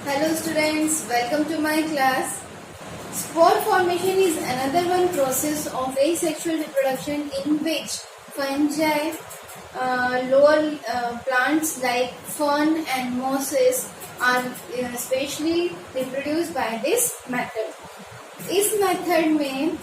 Hello students, welcome to my class. Spore formation is another one process of asexual reproduction in which fungi, lower plants like fern and mosses are especially reproduced by this method. इस method में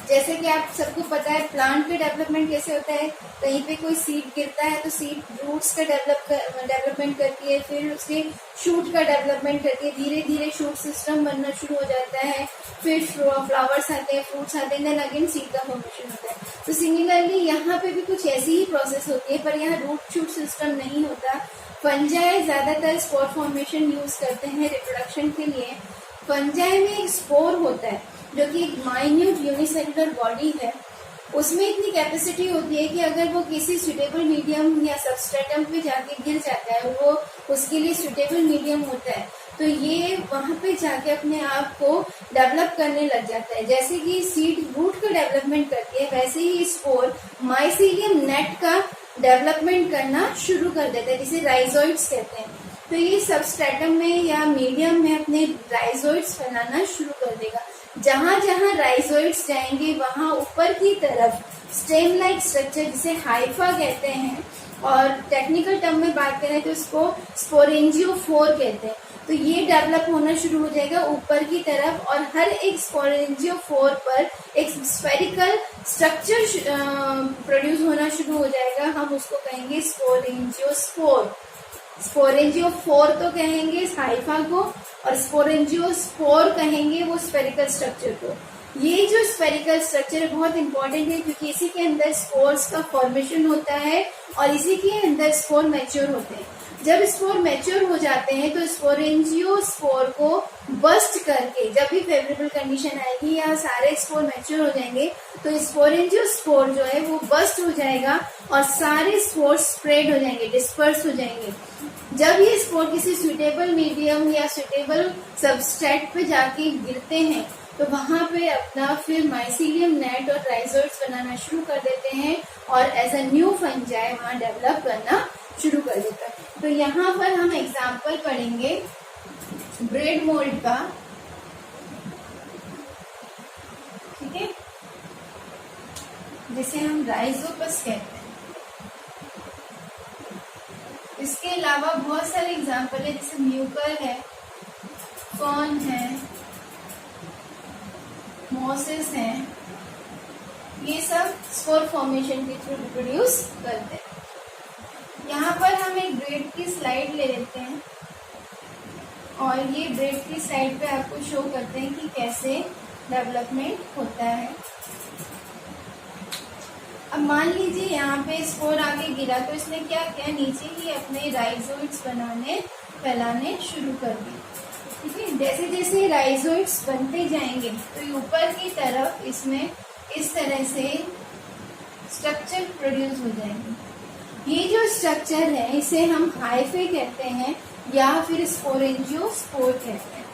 जैसे कि आप सबको पता है plant का development कैसे होता है, कहीं पे कोई सीड गिरता है तो सीड रूट्स का डेवलपमेंट करती है, फिर उसके शूट का डेवलपमेंट करती है, धीरे धीरे शूट सिस्टम बनना शुरू हो जाता है, फिर फ्लावर्स आते हैं, फ्रूट्स आते हैं, देन अगेन सीड का फॉर्मेशन होता है. तो सिमिलरली यहाँ पे भी कुछ ऐसी ही प्रोसेस होती है, पर यहाँ रूट शूट सिस्टम नहीं होता. फंजाई ज्यादातर स्पोर फॉर्मेशन यूज करते हैं रिप्रोडक्शन के लिए. फंजाई में एक स्पोर होता है जो कि एक माइन्यूट यूनिसेलुलर बॉडी है. उसमें इतनी कैपेसिटी होती है कि अगर वो किसी सुटेबल मीडियम या सबस्ट्रेटम पे जाके गिर जाता है, वो उसके लिए सुटेबल मीडियम होता है, तो ये वहां पे जाके अपने आप को डेवलप करने लग जाता है. जैसे कि सीड रूट का डेवलपमेंट करती है, वैसे ही स्पोर माइसीलियम नेट का डेवलपमेंट करना शुरू कर देता है, जिसे राइजोइड्स कहते हैं. तो ये सबस्ट्रेटम में या मीडियम में अपने राइजोइड्स फैलाना शुरू कर देगा. जहां जहां राइजोइड्स जाएंगे वहां ऊपर की तरफ स्टेम लाइक स्ट्रक्चर, जिसे हाइफा कहते हैं, और टेक्निकल टर्म में बात करें तो इसको स्पोरेंजियोफोर कहते हैं. तो ये डेवलप होना शुरू हो जाएगा ऊपर की तरफ, और हर एक स्पोरेंजियोफोर पर एक स्फेरिकल स्ट्रक्चर प्रोड्यूस होना शुरू हो जाएगा. हम उसको कहेंगे स्पोरेंजियोस्पोर. स्पोरेंजियोफोर तो कहेंगे हाइफा को, और स्पोरेंजियोस्पोर कहेंगे वो स्फेरिकल स्ट्रक्चर को. ये जो स्फेरिकल स्ट्रक्चर बहुत इंपॉर्टेंट है, क्योंकि इसी के अंदर स्पोर्स का फॉर्मेशन होता है और इसी के अंदर स्पोर मैच्योर होते हैं. जब स्पोर मैच्योर हो जाते हैं तो स्पोरेंजियोस्पोर को बस्ट करके, जब भी फेवरेबल कंडीशन आएगी या सारे स्पोर मैच्योर हो जाएंगे, तो स्पोरेंजियोस्पोर जो है वो बस्ट हो जाएगा और सारे स्पोर स्प्रेड हो जाएंगे, डिस्पर्स हो जाएंगे. जब ये स्पोर किसी सुटेबल मीडियम या सुटेबल सबस्ट्रेट पे जाके गिरते हैं, तो वहां पे अपना फिर माइसीलियम नेट और राइजोइड्स बनाना शुरू कर देते हैं, और एज अ न्यू फंजाई वहां डेवलप करना शुरू कर देता है. तो यहाँ पर हम एग्जाम्पल पढ़ेंगे ब्रेड मोल्ड का. ठीक है, जिसे हम राइजोपस कहते हैं. इसके अलावा बहुत सारे एग्जाम्पल है, जैसे म्यूकर है, फर्न है, मॉसेस है. ये सब स्पोर फॉर्मेशन के थ्रू रिप्रोड्यूस करते हैं. यहाँ पर हम एक ब्रेड की स्लाइड ले लेते हैं, और ये ब्रेड की स्लाइड पे आपको शो करते हैं कि कैसे डेवलपमेंट होता है. अब मान लीजिए यहाँ पे स्पोर आगे गिरा, तो इसने क्या किया, नीचे ही अपने राइजोइड्स फैलाने शुरू कर दिए. ठीक है, जैसे जैसे राइजोइड्स बनते जाएंगे तो ऊपर की तरफ इसमें इस तरह से स्ट्रक्चर प्रोड्यूस हो जाएंगे. ये जो स्ट्रक्चर है इसे हम हाइफे कहते हैं या फिर स्पोरेंजियोस्पोर कहते हैं.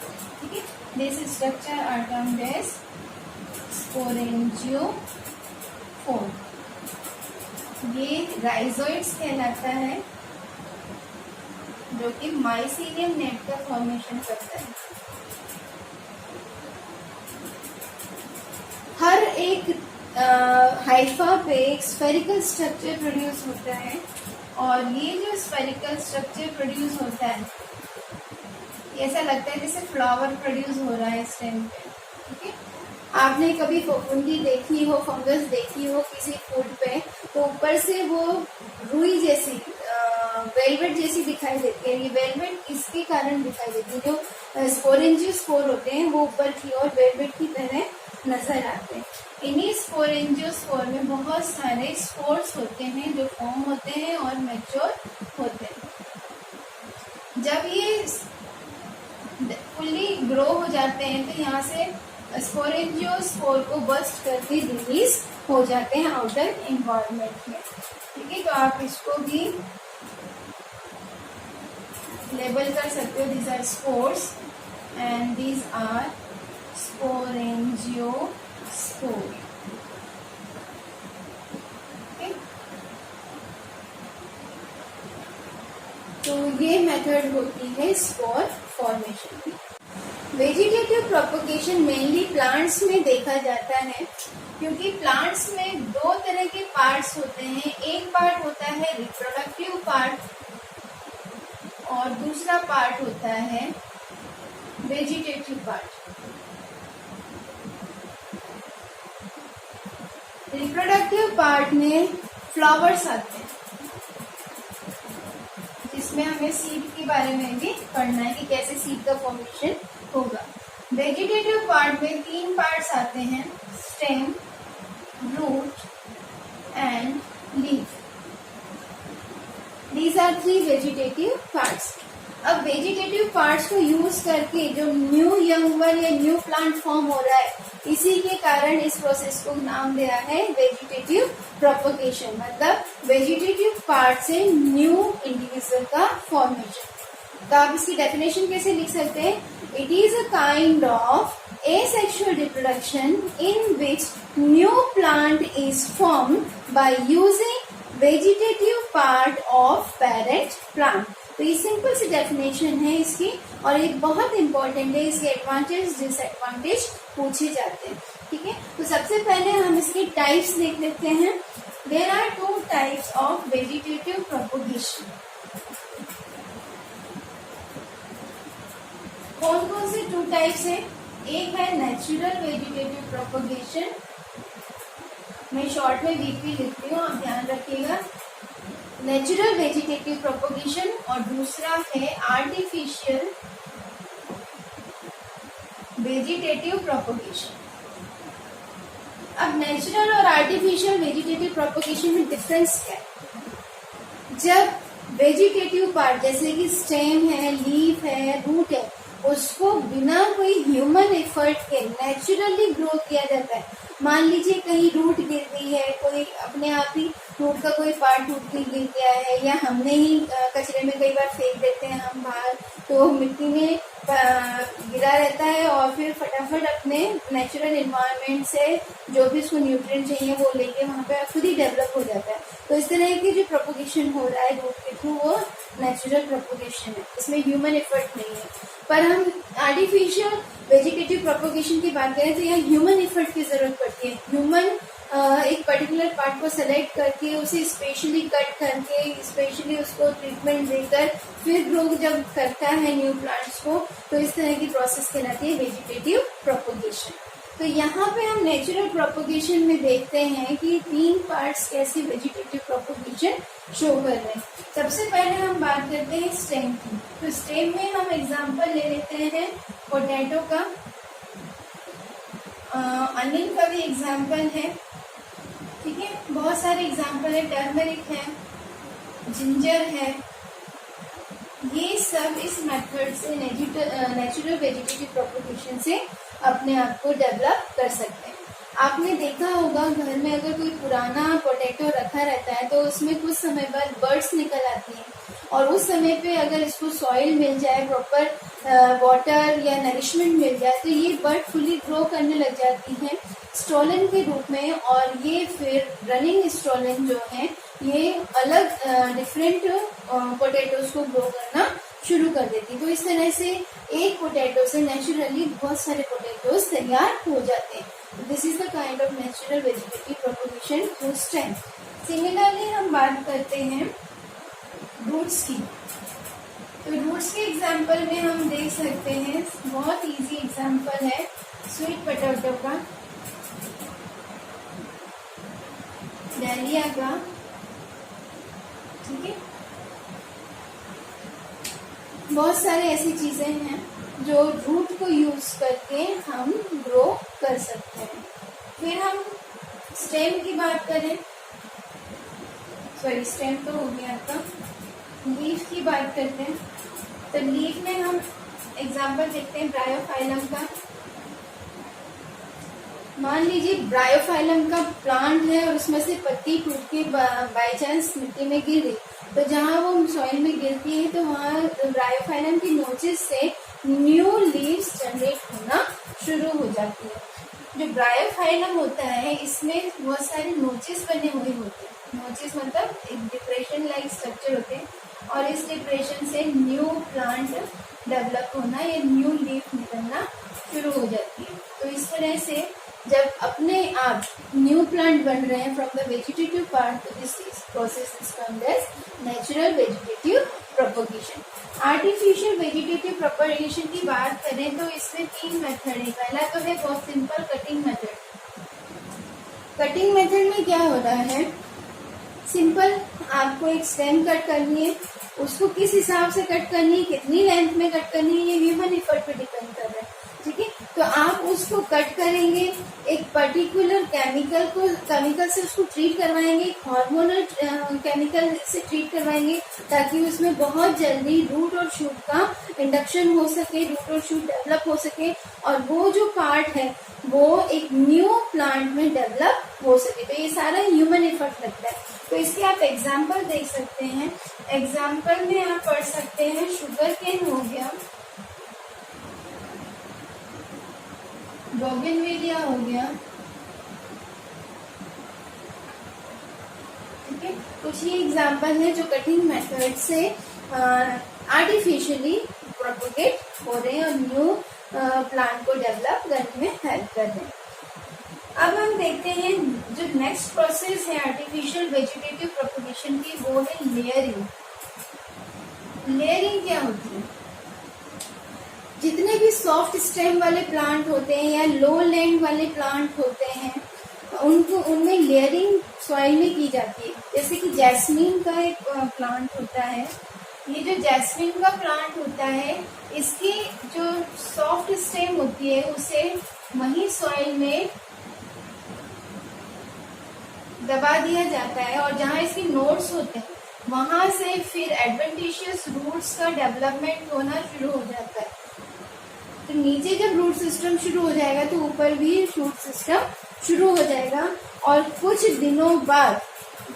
ठीक है, this structure are termed as sporangiophore. ये राइजोइड्स कहलाता है, जो कि माइसीलियम नेट का फॉर्मेशन करता है. हर एक हाइफा पे एक स्फेरिकल स्ट्रक्चर प्रोड्यूस होता है, और ये जो स्फेरिकल स्ट्रक्चर प्रोड्यूस होता है, ऐसा लगता है जैसे फ्लावर प्रोड्यूस हो रहा है इस टाइम पे. ठीक है, आपने कभी फफूंदी देखी हो, फंगस देखी हो किसी फूड पे, तो ऊपर से वो रुई जैसी वेलवेट जैसी दिखाई देती है. ये वेलवेट इसके कारण दिखाई देती है. जो स्पोरेंजियोस्पोर होते हैं वो ऊपर की ओर वेलवेट की तरह नजर आते हैं. इन्हीं स्पोरेंजियोस्पोर में बहुत सारे स्पोर्स होते हैं जो फॉर्म होते हैं और मैच्योर होते हैं. जब ये फुल्ली ग्रो हो जाते हैं तो यहाँ से स्पोरेंजियोस्पोर को बस्ट करके रिलीज हो जाते हैं आउटर एनवायरनमेंट में. ठीक है, तो आप इसको भी लेबल कर सकते हो. These are spores and these are sporangiospores. तो ये मेथड होती है spore formation. Vegetative propagation mainly plants में देखा जाता है, क्योंकि प्लांट्स में दो तरह के पार्ट्स होते हैं। एक पार्ट होता है रिप्रोडक्टिव पार्ट और दूसरा पार्ट होता है वेजिटेटिव पार्ट। रिप्रोडक्टिव पार्ट में फ्लावर्स आते हैं, जिसमें हमें सीड के बारे में भी पढ़ना है कि कैसे सीड का फॉर्मेशन होगा। वेजिटेटिव पार्ट में 3 पार्ट्स आते हैं, stem, root and leaf. These are 3 vegetative parts. अब वेजिटेटिव पार्ट्स को यूज करके जो न्यू यंग वन या न्यू प्लांट फॉर्म हो रहा है, इसी के कारण इस प्रोसेस को नाम दिया है वेजिटेटिव प्रोपगेशन। मतलब वेजिटेटिव पार्ट से न्यू इंडिविजुअल का फॉर्मेशन। तो आप इसकी डेफिनेशन कैसे लिख सकते हैं? It is a kind of asexual reproduction in which new plant is formed by using vegetative part of parent plant. तो ये सिंपल सी डेफिनेशन है इसकी, और ये बहुत इंपॉर्टेंट है। इसके एडवांटेज डिसएडवांटेज पूछे जाते हैं, ठीक है। तो सबसे पहले हम इसके टाइप्स देख लेते हैं। There are 2 types of vegetative propagation. कौन कौन से 2 टाइप्स है? एक है नेचुरल वेजिटेटिव प्रोपगेशन, मैं शॉर्ट में वीपी लिखती हूँ, आप ध्यान रखिएगा। नेचुरल वेजिटेटिव प्रोपगेशन, और दूसरा है आर्टिफिशियल वेजिटेटिव प्रोपगेशन। अब नेचुरल और आर्टिफिशियल वेजिटेटिव प्रोपगेशन में डिफरेंस क्या है? जब वेजिटेटिव पार्ट जैसे कि स्टेम है, लीफ है, रूट है, उसको बिना कोई ह्यूमन एफर्ट के नेचुरली ग्रो किया जाता है। मान लीजिए कहीं रूट गिर गई है, कोई अपने आप ही रूट का कोई पार्ट टूट के गिर गया है, या हमने ही कचरे में कई बार फेंक देते हैं हम बाहर, तो मिट्टी में गिरा रहता है और फिर फटाफट अपने नेचुरल एनवायरनमेंट से जो भी उसको न्यूट्रिएंट चाहिए वो लेके वहाँ पे खुद ही डेवलप हो जाता है। तो इस तरह की जो प्रोपगेशन हो रहा है रूट के थ्रू, वो नेचुरल प्रोपगेशन है, इसमें ह्यूमन एफर्ट नहीं है। पर हम आर्टिफिशियल वेजिटेटिव प्रोपगेशन की बात करें तो यहाँ ह्यूमन एफर्ट की जरूरत पड़ती है। ह्यूमन एक पर्टिकुलर पार्ट को सेलेक्ट करके उसे स्पेशली कट करके स्पेशली उसको ट्रीटमेंट देकर फिर ग्रो जब करता है न्यू प्लांट्स को, तो इस तरह की प्रोसेस कहलाती है वेजिटेटिव प्रोपगेशन। तो यहाँ पे हम नेचुरल प्रोपगेशन में देखते हैं कि 3 पार्ट्स कैसी वेजिटेटिव प्रोपगेशन शो कर रहे हैं। सबसे पहले हम बात करते हैं स्टेम की। तो स्टेम में हम एग्जांपल ले लेते हैं पोटैटो का, अनियन का भी एग्जांपल है, ठीक है। बहुत सारे एग्जांपल है, टर्मरिक है, जिंजर है। ये सब इस मेथड से नेचुरल वेजिटेटिव प्रोपगेशन से अपने आप को डेवलप कर सकते हैं। आपने देखा होगा घर में अगर कोई पुराना पोटैटो रखा रहता है तो उसमें कुछ समय बाद बर्ड्स निकल आती हैं, और उस समय पे अगर इसको सॉइल मिल जाए, प्रॉपर वाटर या नरिशमेंट मिल जाए, तो ये बर्ड फुली ग्रो करने लग जाती हैं स्टोलन के रूप में, और ये फिर रनिंग स्टोलन जो है ये अलग डिफरेंट पोटैटोज को ग्रो करना शुरू कर देती है। तो इस तरह से एक पोटैटो से नेचुरली बहुत सारे पोटैटोज तैयार हो जाते हैं। This is the kind of natural vegetative propagation through stem. Similarly हम बात करते हैं रूट्स की। तो रूट्स के एग्जाम्पल में हम देख सकते हैं, बहुत इजी एग्जाम्पल है स्वीट पोटैटो का, डालिया का, ठीक है। बहुत सारे ऐसी चीजें हैं जो रूट को यूज करके हम ग्रो कर सकते हैं। फिर हम स्टेम की बात करें, सॉरी स्टेम तो हो गया आपका, लीफ की बात करते हैं। तो लीफ में हम एग्जांपल देखते हैं ब्रायोफाइलम का। मान लीजिए ब्रायोफाइलम का प्लांट है और उसमें से पत्ती टूट के बाई चांस मिट्टी में गिर गई, तो जहाँ वो सॉइल में गिरती है तो वहाँ ब्रायोफाइलम की नोचेस से न्यू लीव्स जनरेट होना शुरू हो जाती है। जो ब्रायोफाइलम होता है इसमें बहुत सारे नोचेस बने हुए होते हैं। नोचेस मतलब एक डिप्रेशन लाइक स्ट्रक्चर होते हैं, और इस डिप्रेशन से न्यू प्लांट डेवलप होना या न्यू लीफ निकलना शुरू हो जाती है। तो इस तरह से जब अपने आप न्यू प्लांट बन रहे हैं फ्रॉम द वेजिटेटिव पार्ट, तो this process is called as natural vegetative propagation. Artificial vegetative propagation की बात करें तो इसमें 3 मेथड है। पहला तो है बहुत simple cutting method. Cutting method में क्या हो रहा है, सिंपल आपको एक स्टेम कट करनी है, उसको किस हिसाब से कट करनी है, कितनी लेंथ में कट करनी है, ये ह्यूमन एफर्ट पे डिपेंड कर रहा है। ठीक है, तो आप उसको कट करेंगे, एक पर्टिकुलर केमिकल से उसको ट्रीट करवाएंगे, हार्मोनल केमिकल से ट्रीट करवाएंगे, ताकि उसमें बहुत जल्दी रूट और शूट का इंडक्शन हो सके, रूट और शूट डेवलप हो सके, और वो जो पार्ट है वो एक न्यू प्लांट में डेवलप हो सके। तो ये सारा ह्यूमन एफर्ट लगता है। तो इसके आप एग्जाम्पल देख सकते हैं। एग्जाम्पल में आप पढ़ सकते हैं, शुगर केन हो गया, बोगनवेलिया हो गया। ठीक है, कुछ ही एग्जाम्पल है जो कटिंग मेथड से आर्टिफिशियली प्रोपोगेट हो रहे हैं और न्यू प्लांट को डेवलप करने में हेल्प कर रहे हैं। अब हम देखते हैं जो नेक्स्ट प्रोसेस है आर्टिफिशियल वेजिटेटिव प्रोपोगेशन की, वो है लेयरिंग। लेयरिंग क्या होती है? जितने भी सॉफ्ट स्टेम वाले प्लांट होते हैं या लो लैंड वाले प्लांट होते हैं, उनमें लेयरिंग सॉइल में की जाती है। जैसे कि जैस्मीन का एक प्लांट होता है, ये जो जैस्मीन का प्लांट होता है, इसकी जो सॉफ्ट स्टेम होती है उसे वही सॉइल में दबा दिया जाता है, और जहाँ इसके नोड्स होते हैं वहां से फिर एडवेंटिशियस रूट्स का डेवलपमेंट होना शुरू हो जाता है। तो नीचे जब रूट सिस्टम शुरू हो जाएगा तो ऊपर भी रूट सिस्टम शुरू हो जाएगा, और कुछ दिनों बाद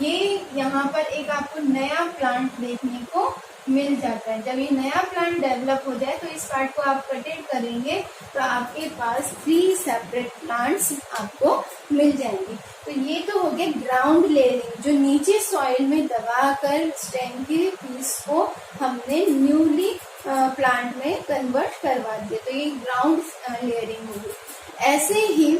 ये यहाँ पर एक आपको नया प्लांट देखने को मिल जाता है। जब ये नया प्लांट डेवलप हो जाए तो इस पार्ट को आप कटेड करेंगे तो आपके पास 3 सेपरेट प्लांट्स आपको मिल जाएंगे। तो ये तो हो गया ग्राउंड लेयरिंग, जो नीचे सॉइल में दबाकर स्टेम की पीस को हमने न्यूली प्लांट में कन्वर्ट करवा दिया। तो ये ग्राउंड लेयरिंग होगी। ऐसे ही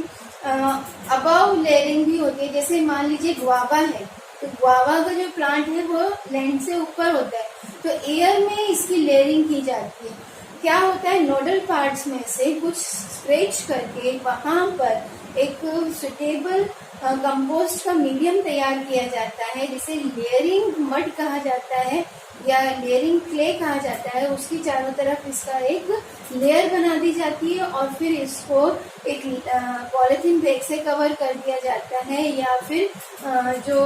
अबव लेयरिंग भी होती है। जैसे मान लीजिए गुआवा है, तो गुआवा का जो प्लांट है वो लैंड से ऊपर होता है, तो एयर में इसकी लेयरिंग की जाती है। क्या होता है, नोडल पार्ट्स में से कुछ स्ट्रेच करके वहां पर एक सुटेबल कंपोस्ट का मीडियम तैयार किया जाता है, जिसे लेयरिंग मड कहा जाता है या लेयरिंग क्ले कहा जाता है। उसकी चारों तरफ इसका एक लेयर बना दी जाती है, और फिर इसको एक पॉलिथीन बैग से कवर कर दिया जाता है, या फिर जो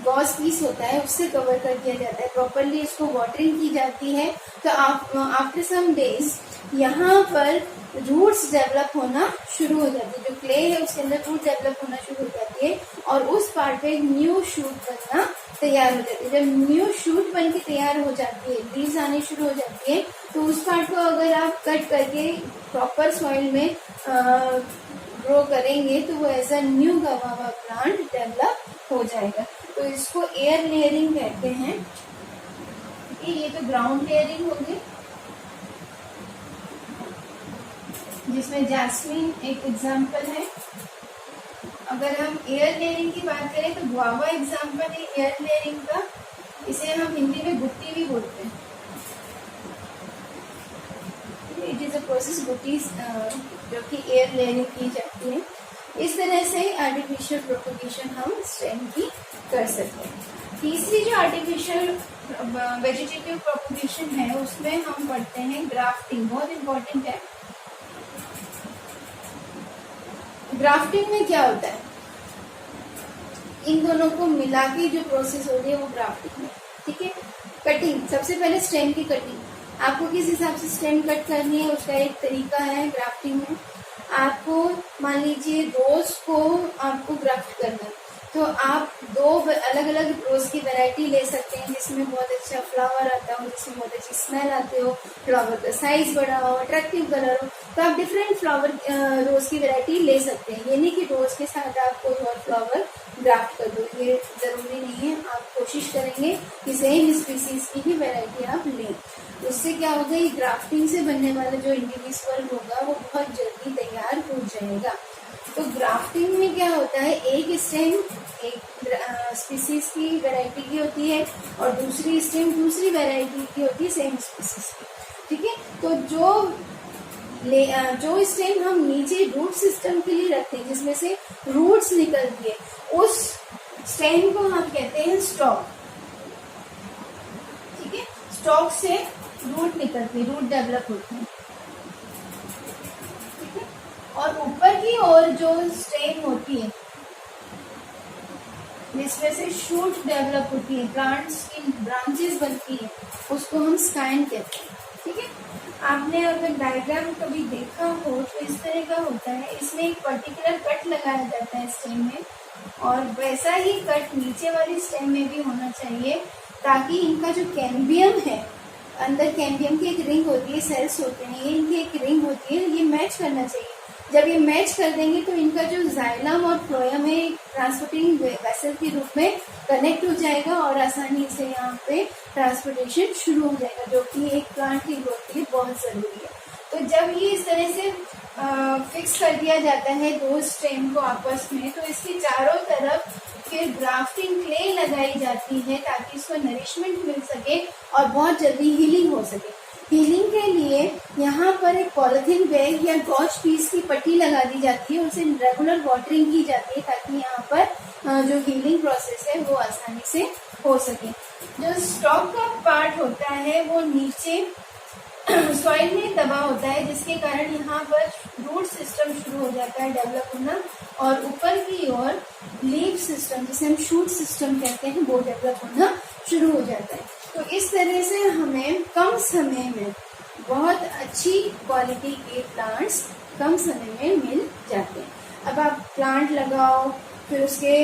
गॉस पीस होता है उससे कवर कर दिया जाता है। प्रॉपरली इसको वाटरिंग की जाती है। तो आफ्टर सम डेज यहाँ पर रूट्स डेवलप होना शुरू हो जाती है। जो क्ले है उसके अंदर रूट डेवलप होना शुरू हो जाती है, और उस पार्ट पे न्यू शूट बनना तैयार हो जाती है। जब न्यू शूट बन के तैयार हो जाती है, लीव्स आने शुरू हो जाती है, तो उस पार्ट को अगर आप कट करके प्रॉपर सॉइल में ग्रो करेंगे तो वो as a new guava plant develop हो जाएगा। तो इसको एयर लेयरिंग कहते हैं। ये तो ग्राउंड लेयरिंग होगी, जिसमें जैस्मीन एक एग्जाम्पल है। अगर हम एयर लेयरिंग की बात करें तो गुआवा एग्जाम्पल है एयर लेयरिंग का। इसे हम हिंदी में गुट्टी भी बोलते हैं। इट इज अ प्रोसेस गुट्टी जो कि एयर लेयरिंग की जाती है। इस तरह से आर्टिफिशियल प्रोपगेशन हम स्टेम की कर सकते हैं। तीसरी जो आर्टिफिशियल वेजिटेटिव प्रोपगेशन है उसमें हम पढ़ते हैं ग्राफ्टिंग। बहुत इंपॉर्टेंट है। ग्राफ्टिंग में क्या होता है, इन दोनों को मिला के जो प्रोसेस हो रही है वो ग्राफ्टिंग है। ठीक है, कटिंग, सबसे पहले स्टेम की कटिंग। आपको किस हिसाब से स्टेम कट करनी है उसका एक तरीका है ग्राफ्टिंग में। आपको मान लीजिए रोज को आपको ग्राफ्ट करना है, तो आप 2 अलग अलग रोज की वैरायटी ले सकते हैं, जिसमें बहुत अच्छा फ्लावर आता हो, जिसमें बहुत अच्छी स्मेल आती हो, फ्लावर का साइज बड़ा हो, अट्रैक्टिव कलर हो, तो आप डिफरेंट फ्लावर रोज की वैरायटी ले सकते हैं। ये नहीं कि रोज के साथ आप कोई और फ्लावर ग्राफ्ट कर दो, ये जरूरी नहीं है। आप कोशिश करेंगे कि सेम स्पीसीज की ही वैरायटी आप लें। उससे क्या होगा, ये ग्राफ्टिंग से बनने वाला जो इंडिविजुअल होगा वो बहुत जल्दी तैयार हो जाएगा। तो ग्राफ्टिंग में क्या होता है, एक स्टेम एक स्पीसीज की वैरायटी की होती है और दूसरी स्टेम दूसरी वैरायटी की होती है सेम स्पीसीज की, ठीक है। तो जो स्टेम हम नीचे रूट सिस्टम के लिए रखते हैं जिसमें से रूट्स निकलती है, उस स्टेम को हम कहते हैं स्टॉक, ठीक है। स्टॉक से रूट निकलती है, रूट डेवलप होती है, ठीक है। और ऊपर की ओर जो स्टेम होती है जिसमें से शूट डेवलप होती है, प्लांट्स की ब्रांचेस बनती है, उसको हम स्काइन कहते हैं, ठीक है। आपने अगर डायग्राम कभी देखा हो तो इस तरह का होता है, इसमें एक पर्टिकुलर कट लगाया जाता है स्टेम में, और वैसा ही कट नीचे वाली स्टेम में भी होना चाहिए ताकि इनका जो कैम्बियम है, अंदर कैम्बियम की एक रिंग होती है, सेल्स होते हैं, ये इनकी एक रिंग होती है, ये मैच करना चाहिए। जब ये मैच कर देंगे तो इनका जो जाइलम और फ्लोएम है ट्रांसपोर्टिंग वेसल के रूप में कनेक्ट हो जाएगा और आसानी से यहाँ पे ट्रांसपोर्टेशन शुरू हो जाएगा, जो कि एक प्लांट की ग्रोथ के लिए बहुत जरूरी है। तो जब ये इस तरह से फिक्स कर दिया जाता है दो स्टेम को आपस में, तो इसके चारों तरफ फिर ग्राफ्टिंग क्ले लगाई जाती है ताकि इसको नरिशमेंट मिल सके और बहुत जल्दी हीलिंग हो सके। हीलिंग के लिए यहाँ पर एक पॉलिथीन बैग या गॉच पीस की पट्टी लगा दी जाती है, उसे रेगुलर वाटरिंग की जाती है ताकि यहाँ पर जो हीलिंग प्रोसेस है वो आसानी से हो सके। जो स्टॉक का पार्ट होता है वो नीचे सॉइल में दबा होता है, जिसके कारण यहाँ पर रूट सिस्टम शुरू हो जाता है डेवलप होना, और ऊपर की ओर लीफ सिस्टम जिसे हम शूट सिस्टम कहते हैं वो डेवलप होना शुरू हो जाता है। तो इस तरह से हमें कम समय में बहुत अच्छी क्वालिटी के प्लांट्स कम समय में मिल जाते हैं। अब आप प्लांट लगाओ, फिर उसके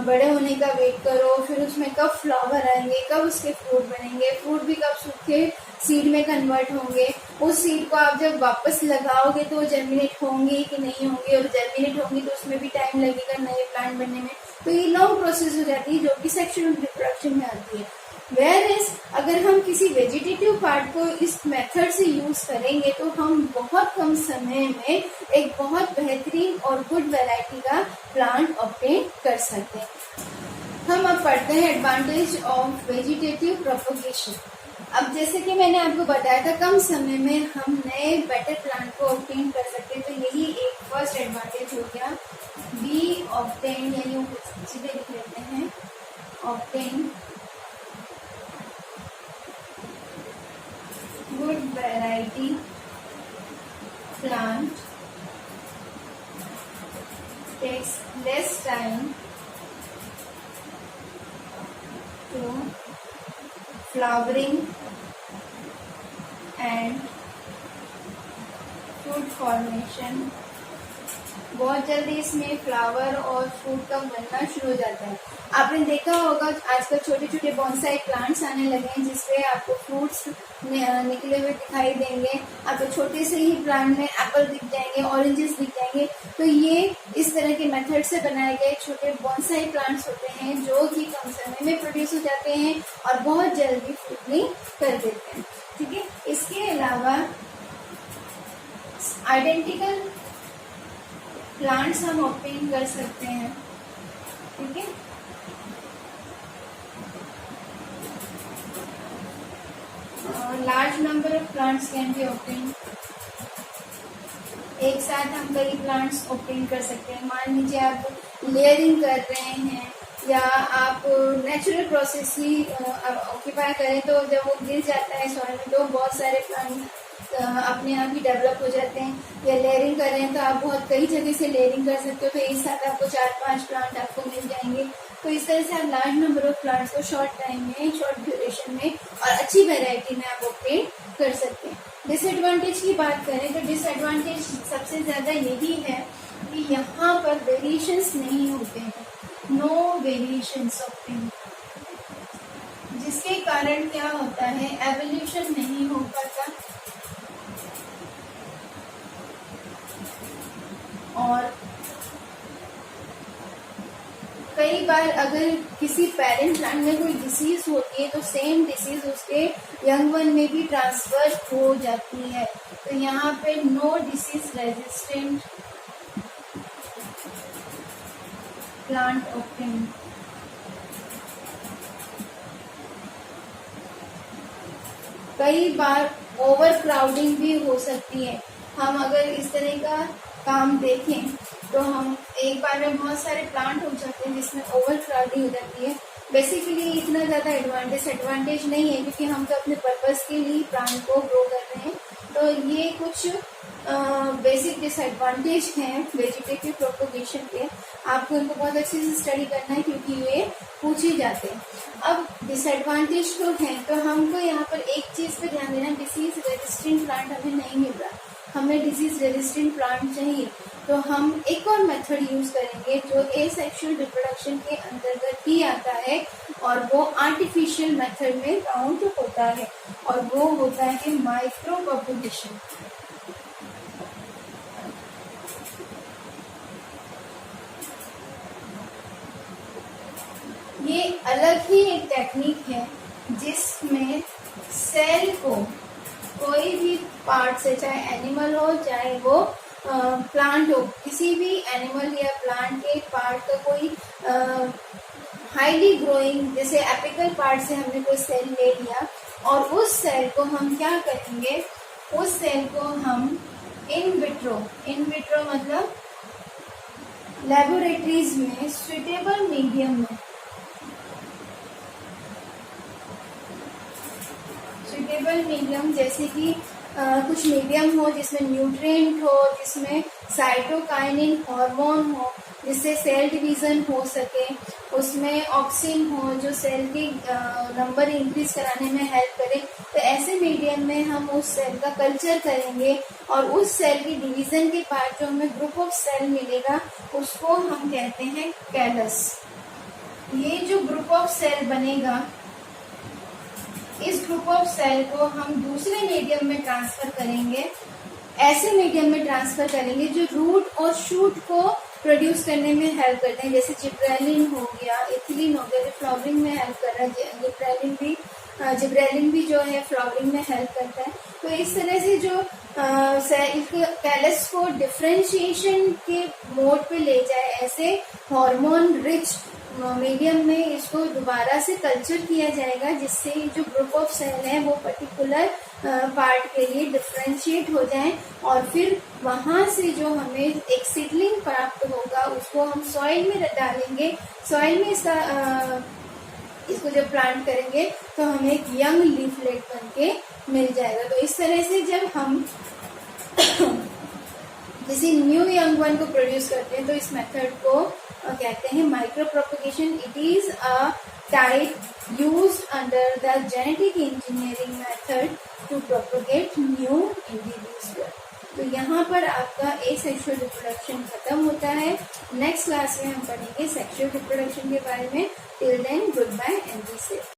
बड़े होने का वेट करो, फिर उसमें कब फ्लावर आएंगे, कब उसके फ्रूट बनेंगे, फ्रूट भी कब सूखे सीड में कन्वर्ट होंगे, उस सीड को आप जब वापस लगाओगे तो जर्मिनेट होंगे कि नहीं होंगे, और जर्मिनेट होंगे तो उसमें भी टाइम लगेगा नए प्लांट बनने में। तो ये लॉन्ग प्रोसेस हो जाती है जो कि सेक्शुअल रिप्रोडक्शन में आती है। Whereas अगर हम किसी वेजिटेटिव पार्ट को इस मेथड से यूज करेंगे तो हम बहुत कम समय में एक बहुत बेहतरीन और गुड वैरायटी का प्लांट ऑब्टेन कर सकते हैं। हम अब पढ़ते हैं एडवांटेज ऑफ वेजिटेटिव प्रोपगेशन। अब जैसे कि मैंने आपको बताया था कम समय में हम नए बेटर प्लांट को ऑब्टेन कर सकते हैं, तो यही एक फर्स्ट एडवांटेज हो गया, बी ऑब्टेन, यानी सीधे लिख लेते हैं obtain good variety plant, takes less time to flowering and fruit formation। बहुत जल्दी इसमें फ्लावर और फ्रूट का बनना शुरू हो जाता है। आपने देखा होगा आजकल छोटे छोटे बॉन्साई प्लांट्स आने लगे हैं जिसपे आपको फ्रूट्स निकले हुए दिखाई देंगे, आपको छोटे से ही प्लांट में एप्पल दिख जाएंगे, ऑरेंजेस दिख जाएंगे। तो ये इस तरह के मेथड से बनाए गए छोटे बॉन्साई प्लांट्स होते हैं जो कि कम समय में प्रोड्यूस हो जाते हैं और बहुत जल्दी फ्रूटिंग कर देते हैं, ठीक है। इसके अलावा आइडेंटिकल प्लांट्स हम ऑब्टेन कर सकते हैं, ठीक है। Large number of plants can be obtain, एक साथ हम कई प्लांट्स ऑब्टेन कर सकते हैं। मान लीजिए आप लेयरिंग कर रहे हैं या आप नेचुरल प्रोसेस ही ऑक्यूपाई करें तो जब वो गिर जाता है सॉइल में तो बहुत सारे प्लांट अपने आप ही डेवलप हो जाते हैं। या लेयरिंग कर रहे हैं तो आप बहुत कई जगह से लेयरिंग कर सकते हो, तो एक साथ आपको 4-5 प्लांट आपको मिल जाएंगे। तो इस तरह से आप लार्ज नंबर ऑफ प्लांट्स को शॉर्ट टाइम में, शॉर्ट ड्यूरेशन में और अच्छी वैरायटी में आप ऑब्टेन कर सकते हैं। डिसएडवांटेज की बात करें तो डिसएडवांटेज सबसे ज्यादा यही है कि यहाँ पर वेरिएशंस नहीं होते हैं, नो वेरिएशंस ऑब्टेन, जिसके कारण क्या होता है एवोल्यूशन नहीं हो पाता और कई बार अगर किसी पेरेंट प्लांट में कोई डिसीज होती है तो सेम डिसीज उसके यंग वन में भी ट्रांसफर हो जाती है। तो यहाँ पे no disease resistant plant obtain. कई बार ओवर क्राउडिंग भी हो सकती है। हम अगर इस तरह का काम देखें तो हम एक बार में बहुत सारे प्लांट हो जाते हैं जिसमें ओवर क्राउडिंग हो जाती है। बेसिकली इतना ज़्यादा एडवांटेज नहीं है, क्योंकि हम तो अपने पर्पस के लिए प्लांट को ग्रो कर रहे हैं। तो ये कुछ बेसिक डिसएडवांटेज हैं वेजिटेटिव प्रोपोगेशन के। आपको इनको बहुत अच्छे से स्टडी करना है, क्योंकि ये पूछे जाते हैं। अब डिसएडवांटेज तो हैं, तो हमको यहाँ पर एक चीज़ पे ध्यान देना, डिसीज रेजिस्टेंट प्लांट हमें नहीं मिल रहा, हमें डिजीज रेजिस्टेंट प्लांट चाहिए। तो हम एक और मेथड यूज करेंगे जो एसेक्सुअल रिप्रोडक्शन के अंतर्गत ही आता है, और वो आर्टिफिशियल मेथड में काउंट होता है, और वो होता है माइक्रो प्रोपोगेशन। ये अलग ही एक टेक्निक है जिसमें सेल को कोई भी पार्ट से, चाहे एनिमल हो चाहे वो प्लांट हो, किसी भी एनिमल या प्लांट के पार्ट का कोई हाईली ग्रोइंग, जैसे एपिकल पार्ट से हमने कोई सेल ले लिया, और उस सेल को हम क्या करेंगे, उस सेल को हम इन विट्रो मतलब लेबोरेटरीज में सुटेबल मीडियम में, सुटेबल मीडियम जैसे कि कुछ मीडियम हो जिसमें न्यूट्रिएंट हो, जिसमें साइटोकाइनिन हार्मोन हो जिससे सेल डिवीजन हो सके, उसमें ऑक्सिन हो जो सेल की नंबर इंक्रीज कराने में हेल्प करे। तो ऐसे मीडियम में हम उस सेल का कल्चर करेंगे, और उस सेल की डिवीजन के बाद जो हमें ग्रुप ऑफ सेल मिलेगा उसको हम कहते हैं कैलस। ये जो ग्रुप ऑफ सेल बनेगा, इस ग्रुप ऑफ सेल को हम दूसरे मीडियम में ट्रांसफर करेंगे, ऐसे मीडियम में ट्रांसफर करेंगे जो रूट और शूट को प्रोड्यूस करने में हेल्प करते हैं, जैसे जिब्रेलिन हो गया, इथिलीन हो गया जो फ्लावरिंग में हेल्प कर रहा है, जिब्रेलिन भी जो है फ्लावरिंग में हेल्प करता है। तो इस तरह से जो सेल कैलस को डिफरेंशिएशन के मोड पे ले जाए, ऐसे हार्मोन रिच मीडियम में इसको दोबारा से कल्चर किया जाएगा, जिससे जो ग्रुप ऑफ सेल है वो पर्टिकुलर पार्ट के लिए डिफरेंशिएट हो जाए, और फिर वहां से जो हमें एक सीडलिंग प्राप्त होगा उसको हम सॉइल में डालेंगे। सॉइल में इसको जब प्लांट करेंगे तो हमें एक यंग लीफलेट बनके मिल जाएगा। तो इस तरह से जब हम किसी न्यू यंग वन को प्रोड्यूस करते हैं तो इस मेथड को कहते हैं micro propagation. It is a type used under the genetic engineering method to propagate new individual. तो यहाँ पर आपका एसेक्सुअल रिप्रोडक्शन खत्म होता है। नेक्स्ट क्लास में हम पढ़ेंगे सेक्सुअल रिप्रोडक्शन के बारे में। Till then good bye and be safe.